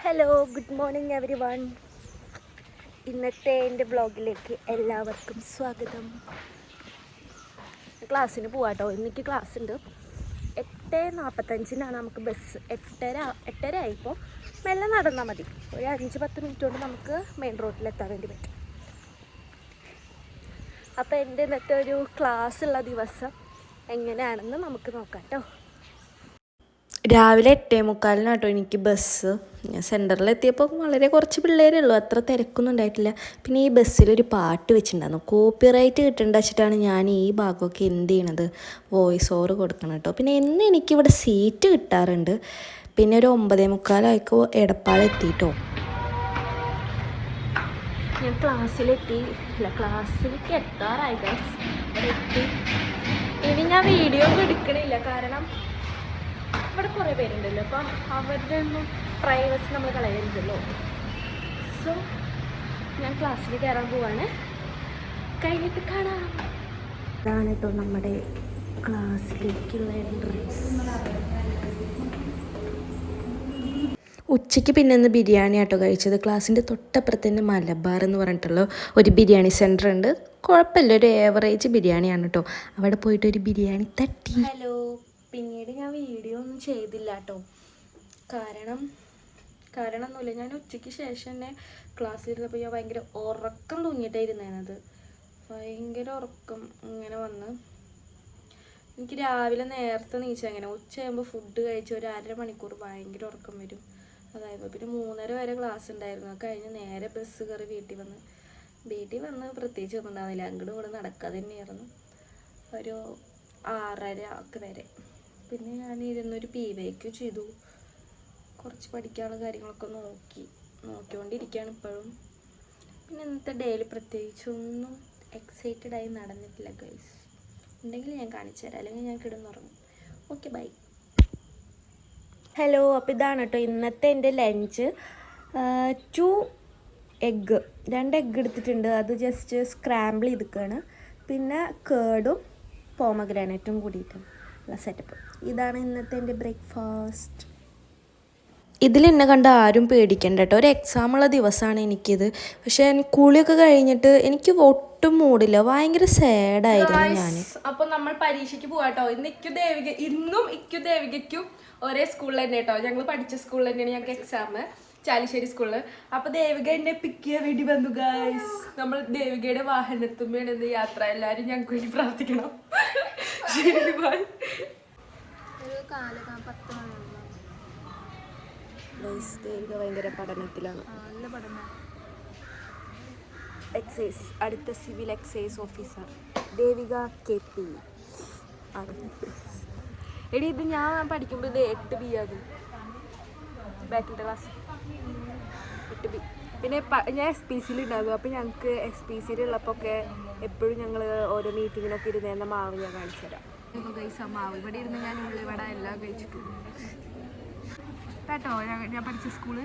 Hello, good morning every one. ഇന്നത്തെ എൻ്റെ വ്ളോഗിലേക്ക് എല്ലാവർക്കും സ്വാഗതം. ക്ലാസ്സിന് പോവാട്ടോ. ഇന്നിക്ക് ക്ലാസ് ഉണ്ട്. 8:45 നമുക്ക് ബസ്. 8:30 ആയിപ്പോൾ മെല്ലെ നടന്നാൽ മതി. ഒരു 5-10 മിനിറ്റ് കൊണ്ട് നമുക്ക് മെയിൻ റോഡിലെത്താൻ വേണ്ടി പറ്റും. അപ്പോൾ എൻ്റെ ഇന്നത്തെ ഒരു ക്ലാസ്സുള്ള ദിവസം എങ്ങനെയാണെന്ന് നമുക്ക് നോക്കാം കേട്ടോ. രാവിലെ 8:45 എനിക്ക് ബസ്. ഞാൻ സെൻറ്ററിലെത്തിയപ്പോൾ വളരെ കുറച്ച് പിള്ളേരേ ഉള്ളൂ, അത്ര തിരക്കൊന്നും ഉണ്ടായിട്ടില്ല. പിന്നെ ഈ ബസ്സിലൊരു പാട്ട് വെച്ചിട്ടുണ്ടായിരുന്നു. കോപ്പിറൈറ്റ് കിട്ടേണ്ട വെച്ചിട്ടാണ് ഞാൻ ഈ ഭാഗമൊക്കെ എന്ത് ചെയ്യണത്, വോയിസ് ഓവർ കൊടുക്കണം കേട്ടോ. പിന്നെ എന്ന് എനിക്കിവിടെ സീറ്റ് കിട്ടാറുണ്ട്. പിന്നെ ഒരു 9:45 എടപ്പാളെത്തിയിട്ടോ. ഞാൻ ക്ലാസ്സിലേക്ക് എത്താറായി ഗൈസ്. അവിടെ എത്തി. ഇനി ഞാൻ വീഡിയോ ഒന്നും എടുക്കണില്ല, കാരണം ഇവിടെ കുറേ പേരുണ്ടല്ലോ, അപ്പം അവരുടെ ഒന്നും പ്രൈവസി നമ്മൾ കളയരുതല്ലോ. സോ ഞാൻ ക്ലാസ്സിൽ കയറാൻ പോവാണ്. കഴിഞ്ഞിട്ട് കാണാം. ഇതാണ് കേട്ടോ നമ്മുടെ ക്ലാസ്സിലേക്കുള്ള എൻട്രൻസ്. ഉച്ചയ്ക്ക് പിന്നെ ഇന്ന് ബിരിയാണി ആട്ടോ കഴിച്ചത്. ക്ലാസ്സിൻ്റെ തൊട്ടപ്പുറത്ത് തന്നെ മലബാർ എന്ന് പറഞ്ഞിട്ടുള്ള ഒരു ബിരിയാണി സെൻറ്റർ ഉണ്ട്. കുഴപ്പമില്ല, ഒരു ഏവറേജ് ബിരിയാണിയാണ് കേട്ടോ. അവിടെ പോയിട്ട് ഒരു ബിരിയാണി തട്ടി. ഹലോ, പിന്നീട് ഞാൻ വീഡിയോ ഒന്നും ചെയ്തില്ല കേട്ടോ. കാരണമൊന്നുമില്ല. ഞാൻ ഉച്ചയ്ക്ക് ശേഷം തന്നെ ക്ലാസ്സിലിരുന്നപ്പോൾ ഞാൻ ഭയങ്കര ഉറക്കം തൂങ്ങിയിട്ടായിരുന്നത്. ഭയങ്കര ഉറക്കം ഇങ്ങനെ വന്ന് എനിക്ക് രാവിലെ നേരത്തെ നീച്ചാൽ അങ്ങനെ ഉച്ചയാകുമ്പോൾ ഫുഡ് കഴിച്ച് ഒരു 1/2 മണിക്കൂർ ഭയങ്കര ഉറക്കം വരും. അതായത് പിന്നെ 3:30 വരെ ക്ലാസ് ഉണ്ടായിരുന്നു. അത് കഴിഞ്ഞ് നേരെ ബസ് കയറി വീട്ടിൽ വന്ന് പ്രത്യേകിച്ച് ഒന്നും ഉണ്ടാകുന്നില്ല. അങ്ങോട്ടും കൂടെ നടക്കാതെ തന്നെയായിരുന്നു ഒരു 6:30 വരെ. പിന്നെ ഞാൻ ഇരുന്നൊരു PYQ ചെയ്തു. കുറച്ച് പഠിക്കാനുള്ള കാര്യങ്ങളൊക്കെ നോക്കിക്കൊണ്ടിരിക്കുകയാണ് ഇപ്പോഴും. പിന്നെ ഇന്നത്തെ ഡേയിൽ പ്രത്യേകിച്ചൊന്നും എക്സൈറ്റഡായി നടന്നിട്ടില്ല ഗൈസ്. ഉണ്ടെങ്കിൽ ഞാൻ കാണിച്ചു തരാം, അല്ലെങ്കിൽ ഞാൻ കിടന്നുറങ്ങും. Okay, by. ഹലോ, അപ്പോൾ ഇതാണ് കേട്ടോ ഇന്നത്തെ എൻ്റെ ലഞ്ച്. 2 എഗ്ഗ് എടുത്തിട്ടുണ്ട്. അത് ജസ്റ്റ് സ്ക്രാമ്പിൾ ചെയ്തിക്കാണ്. പിന്നെ കേർഡും പോമഗ്രാനൈറ്റും കൂടിയിട്ടാണ് ഉള്ള സെറ്റപ്പ്. ഇതാണ് ഇന്നത്തെ എൻ്റെ ബ്രേക്ക്ഫാസ്റ്റ്. ഇതിലെന്നെ കണ്ട ആരും പേടിക്കണ്ട കേട്ടോ. ഒരു എക്സാമുള്ള ദിവസമാണ് എനിക്കിത്. പക്ഷേ കുളിയൊക്കെ കഴിഞ്ഞിട്ട് എനിക്ക് ഒട്ടും മൂടില്ല. ഭയങ്കര സാഡായിരുന്നു ഞാൻ. അപ്പോൾ നമ്മൾ പരീക്ഷയ്ക്ക് പോവാട്ടോ. ഇന്നും ദേവികയ്ക്കും ഒരേ സ്കൂളിൽ തന്നെ കേട്ടോ. ഞങ്ങൾ പഠിച്ച സ്കൂളിൽ തന്നെയാണ് ഞങ്ങൾക്ക് എക്സാം, ചാലിശ്ശേരി സ്കൂളിൽ. അപ്പോൾ ദേവിക എന്നെ പിക്ക് ചെയ്യാൻ വേണ്ടി വന്നു ഗൈസ്. നമ്മൾ ദേവികയുടെ വാഹനത്തുമ്മയാണ് ഇന്ന് യാത്ര. എല്ലാവരും ഞങ്ങൾക്ക് വേണ്ടി പ്രാർത്ഥിക്കണം. ശരി, ബൈ. ദേവിക ഭയങ്കര പഠനത്തിലാണ്. എക്സൈസ്, അടുത്ത civil excise officer Devika KP ആണ്. എടി, ഇത് ഞാൻ പഠിക്കുമ്പോൾ ഇത് 8B അത് ബാക്കിൻ്റെ ക്ലാസ് 8B. പിന്നെ ഞാൻ SPCയിൽ ഉണ്ടാകും. അപ്പോൾ ഞങ്ങൾക്ക് SPCയിലുള്ളപ്പോൾ ഒക്കെ എപ്പോഴും ഞങ്ങൾ ഓരോ മീറ്റിങ്ങിനൊക്കെ ഇരുന്നേന്ന മാവ് ഞാൻ കാണിച്ചു തരാം. മാവ് ഇവിടെ ഇരുന്ന് ഞാൻ ഉള്ളിവട എല്ലാം കഴിച്ചിട്ടുണ്ട് കേട്ടോ. ഞാൻ പഠിച്ച സ്കൂള്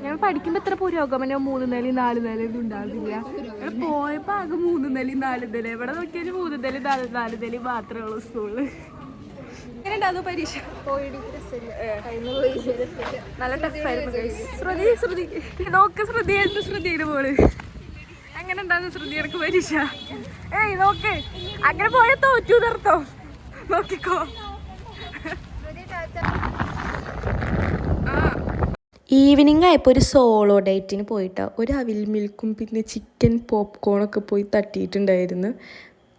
ഞാൻ പഠിക്കുമ്പോൾ എത്ര പുരോഗമനം 3 നില 4 നില ഒന്നും ഉണ്ടാകില്ല. ഇവിടെ പോയപ്പോൾ ആകെ 3 നില 4 നില. ഇവിടെ നോക്കിയാൽ 3 നില 4 നില മാത്രമേ ഉള്ളൂ സ്കൂള്. എങ്ങനെ ഉണ്ടാകുന്നു പരീക്ഷ? നല്ല ടഫായിരുന്നു. ശ്രുതിയുടെ മോള് എങ്ങനെ ഉണ്ടാകുന്നു? ശ്രുതി എനിക്ക് പരീക്ഷ നോക്ക്. അങ്ങനെ പോയ തോറ്റു നിർത്തോ. നോക്കിക്കോ. ഈവനിങ് ആയപ്പോൾ ഒരു സോളോ ഡേറ്റിന് പോയിട്ടാ. ഒരു അവിൽ മിൽക്കും പിന്നെ ചിക്കൻ പോപ്കോണൊക്കെ പോയി തട്ടിയിട്ടുണ്ടായിരുന്നു.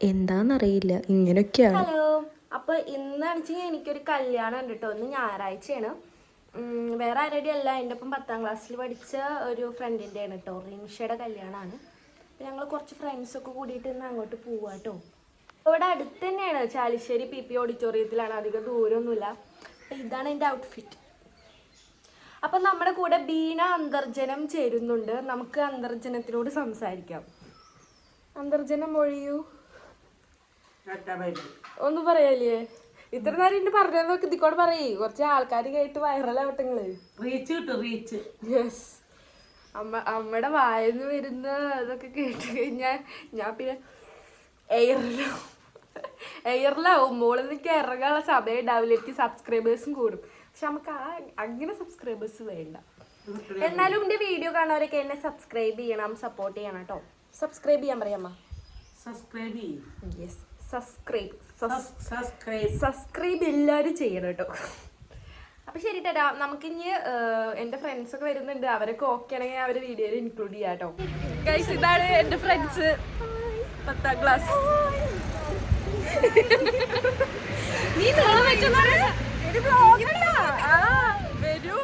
എന്താണെന്നറിയില്ല, ഇങ്ങനെയൊക്കെയാണ്. ഹലോ, അപ്പോൾ ഇന്നാണെന്നുവെച്ചാൽ എനിക്കൊരു കല്യാണം ഉണ്ട് കേട്ടോ. ഇന്ന് ഞായറാഴ്ചയാണ്. വേറെ ആരുടെയും അല്ല, എൻ്റെ ഒപ്പം 10ാം ക്ലാസ്സിൽ പഠിച്ച ഒരു ഫ്രണ്ടിൻ്റെ ആണ് കേട്ടോ. റിൻഷയുടെ കല്യാണമാണ്. അപ്പോൾ ഞങ്ങൾ കുറച്ച് ഫ്രണ്ട്സൊക്കെ കൂടിയിട്ട് ഇന്ന് അങ്ങോട്ട് പോവാം കേട്ടോ. ഇവിടെ അടുത്ത് തന്നെയാണ്, ചാലിശ്ശേരി PP ഓഡിറ്റോറിയത്തിലാണ്. അധികം ദൂരമൊന്നുമില്ല. ഇതാണ് എൻ്റെ ഔട്ട്ഫിറ്റ്. അപ്പം നമ്മുടെ കൂടെ ബീന അന്തർജനം ചേരുന്നുണ്ട്. നമുക്ക് അന്തർജനത്തിനോട് സംസാരിക്കാം. അന്തർജനം ഒഴിയൂ. ഒന്നും പറയാല്ലേ? ഇത്ര നേരം എന്നെ പറഞ്ഞ നോക്കി ഇതിക്കോട് പറയേ. കുറച്ച് ആൾക്കാർ കേട്ട് വൈറലാവട്ടെ നിങ്ങള്. റീച്ച്. യെസ്. അമ്മയുടെ വായന്ന് വരുന്ന ഇതൊക്കെ കേട്ട് കഴിഞ്ഞാൽ ഞാൻ പിന്നെ എയറിലാവും. മോളിൽ നിന്നൊക്കെ ഇറങ്ങാനുള്ള സമയം ഉണ്ടാവില്ല. എനിക്ക് സബ്സ്ക്രൈബേഴ്സും കൂടും. പക്ഷെ നമുക്ക് അങ്ങനെ സബ്സ്ക്രൈബേഴ്സ് വേണ്ട. എന്നാലും എൻ്റെ വീഡിയോ കാണുന്നവരൊക്കെ എന്നെ സബ്സ്ക്രൈബ് ചെയ്യണം, സപ്പോർട്ട് ചെയ്യണം കേട്ടോ. സബ്സ്ക്രൈബ് ചെയ്യാൻ പറയാമ്മ. സബ്സ്ക്രൈബ് എല്ലാവരും ചെയ്യണം കേട്ടോ. അപ്പൊ ശരി ടാ, നമുക്കിനി എൻ്റെ ഫ്രണ്ട്സൊക്കെ വരുന്നുണ്ട്, അവരൊക്കെ ഓക്കെ ആണെങ്കിൽ അവരെ വീഡിയോയിൽ ഇൻക്ലൂഡ് ചെയ്യാം കേട്ടോ. ഗൈസ്, ഇതാണ് എൻ്റെ ഫ്രണ്ട്സ്, 10ാം ക്ലാസ്. നീ വരൂ.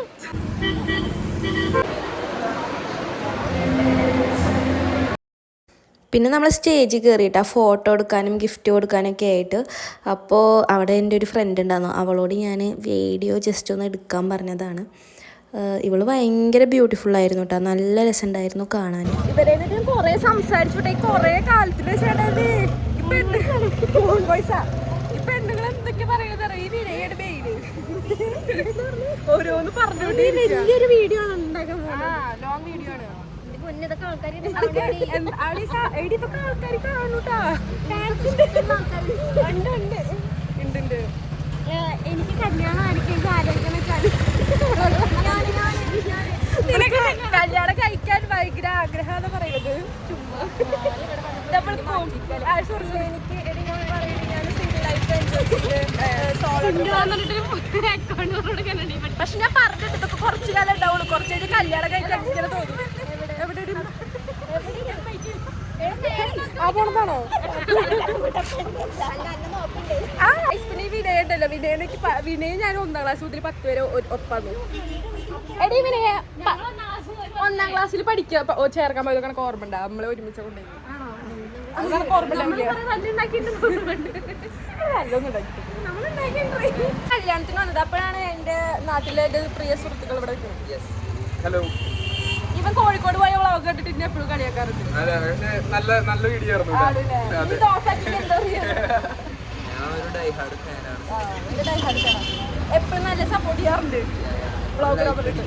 പിന്നെ നമ്മൾ സ്റ്റേജിൽ കയറിയിട്ട് ഫോട്ടോ എടുക്കാനും ഗിഫ്റ്റ് കൊടുക്കാനൊക്കെ ആയിട്ട്. അപ്പോൾ അവിടെ എൻ്റെ ഒരു ഫ്രണ്ട് ഉണ്ടായിരുന്നു, അവളോട് ഞാൻ വീഡിയോ ജസ്റ്റ് ഒന്ന് എടുക്കാൻ പറഞ്ഞതാണ്. ഇവള് ഭയങ്കര ബ്യൂട്ടിഫുള്ളായിരുന്നു കേട്ടോ, നല്ല രസമുണ്ടായിരുന്നു കാണാൻ. ഇവരെ കുറേ സംസാരിച്ചോട്ടെ, കുറേ കാലത്തിന് ഓരോന്ന് പറഞ്ഞോണ്ട് വലിയൊരു വീഡിയോ ആണ് ഉണ്ടാക്കാൻ പോകുന്നത്. ലോങ് വീഡിയോ ആണ്. ആൾക്കാർ കാണൂട്ടാ. എനിക്ക് കല്യാണം ആയിരിക്കും ആലോചിക്കണം. കല്യാണം കഴിക്കാൻ ഭയങ്കര ആഗ്രഹം എന്ന് പറയുന്നത് ചുമ്മാ. പക്ഷെ ഞാൻ പറഞ്ഞിട്ട് ഇതൊക്കെ കുറച്ചു കാലം ഉണ്ടാവുള്ളൂ, കുറച്ചു കഴിഞ്ഞ് കല്യാണം കഴിക്കാൻ ഇങ്ങനെ തോന്നും. എവിടെ ഒരു പോണതാണോ? ആ പിന്നെ വിനയ ഉണ്ടല്ലോ, വിനയ ഞാൻ 1ാം ക്ലാസ് മുതൽ 10 വരെ ഒപ്പാന്നു. എടീ വിനയ 1ാം ക്ലാസ്സിൽ പഠിക്കാൻ ചേർക്കാൻ പോയതൊക്കെ ഓർമ്മ ഉണ്ടാ? നമ്മളെ ഒരുമിച്ച് കൊണ്ടുപോയി കല്യാണത്തിന് വന്നത്. അപ്പോഴാണ് എന്റെ നാട്ടിലെ പ്രിയ സുഹൃത്തുക്കൾ ഇവിടെ നിൽക്കുന്നത്. ഇവൻ കോഴിക്കോട് പോയ വ്ളോഗ് കണ്ടിട്ട് ഇന്നെ എപ്പോഴും കളിയാക്കാറുണ്ട്. നല്ല വീഡിയോ എപ്പോഴും നല്ല സപ്പോർട്ട് ചെയ്യാറുണ്ട് വ്ളോഗിനെ പറഞ്ഞിട്ട്.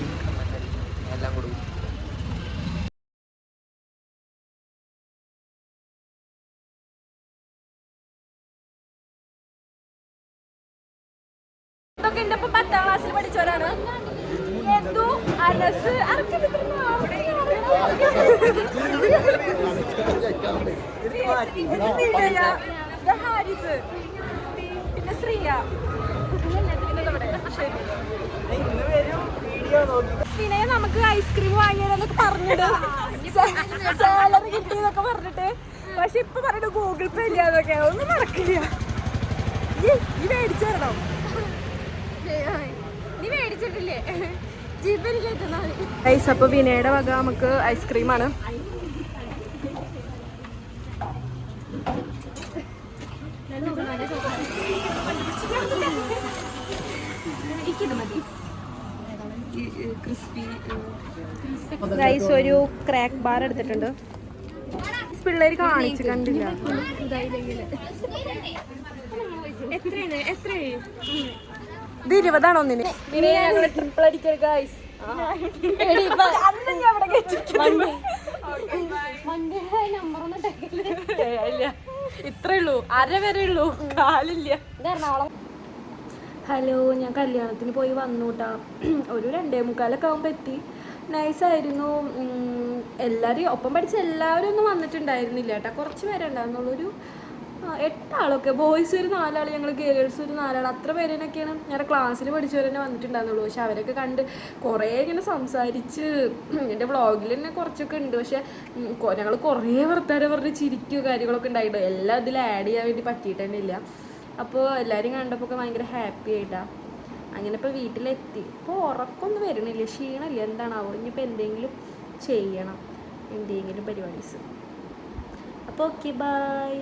ഇതൊക്കെ എന്റെ ഒപ്പം 10ാം ക്ലാസ്സിൽ പഠിച്ചവരാണ്. അനസ് പിന്നെ ശ്രീയ. പിന്നെ നമുക്ക് ഐസ്ക്രീം വാങ്ങിയതെന്നൊക്കെ പറഞ്ഞിട്ട് സാലറി കിട്ടിയെന്നൊക്കെ പറഞ്ഞിട്ട്, പക്ഷെ ഇപ്പൊ പറഞ്ഞിട്ട് ഗൂഗിൾ പേ ഇല്ലാതൊക്കെ ഒന്നും നടക്കില്ല. ഈ മേടിച്ചു തരണം. നീ മേടിച്ചിട്ടില്ലേ? അപ്പൊ വിനയുടെ വക നമുക്ക് ഐസ്ക്രീമാണ്. ഗൈസ്, ഒരു ക്രാക്ക് ബാർ എടുത്തിട്ടുണ്ട്. പിള്ളേര് കാണിച്ചു കണ്ടില്ല. എത്ര ഇത് 20 ഒന്നിന്. പിന്നെ ഞങ്ങള് ട്രിപ്പിൾ അടിക്കുക ഗൈസ്. ഇത്രേ ഉള്ളൂ, 1/2 വരെ ഉള്ളൂ, കാലില്ല. ഹലോ, ഞാൻ കല്യാണത്തിന് പോയി വന്നു കേട്ടാ. ഒരു 2:45 ആകുമ്പോൾ എത്തി. നൈസായിരുന്നു. എല്ലാവരും ഒപ്പം പഠിച്ച എല്ലാവരും ഒന്നും വന്നിട്ടുണ്ടായിരുന്നില്ല കേട്ടോ, കുറച്ച് പേരെ ഉണ്ടായിരുന്നുള്ളൂ. ഒരു 8 ആളൊക്കെ, ബോയ്സ് ഒരു 4 ആൾ, ഞങ്ങൾ ഗേൾസ് ഒരു 4 ആൾ, അത്ര പേരൊക്കെയാണ് ഞങ്ങളുടെ ക്ലാസ്സിൽ പഠിച്ചവർ തന്നെ വന്നിട്ടുണ്ടായിരുന്നുള്ളൂ. പക്ഷെ അവരൊക്കെ കണ്ട് കുറേ ഇങ്ങനെ സംസാരിച്ച് എൻ്റെ വ്ളോഗിൽ തന്നെ കുറച്ചൊക്കെ ഉണ്ട്. പക്ഷെ ഞങ്ങൾ കുറേ വർത്താനം പറഞ്ഞ് ചിരിക്കുകയോ കാര്യങ്ങളൊക്കെ ഉണ്ടായിട്ടോ. എല്ലാം ഇതിൽ ആഡ് ചെയ്യാൻ വേണ്ടി പറ്റിയിട്ട് തന്നെ ഇല്ല. അപ്പോൾ എല്ലാവരും കണ്ടപ്പോൾ ഒക്കെ ഭയങ്കര ഹാപ്പി ആയിട്ടാണ്. അങ്ങനെ ഇപ്പോൾ വീട്ടിലെത്തി. ഇപ്പോൾ ഉറക്കമൊന്നും വരണില്ല, ക്ഷീണമില്ല, എന്താണാവോ. ഇനിയിപ്പോൾ എന്തെങ്കിലും ചെയ്യണം, എന്തെങ്കിലും പരിപാടീസ്. അപ്പോൾ ഓക്കെ, ബൈ.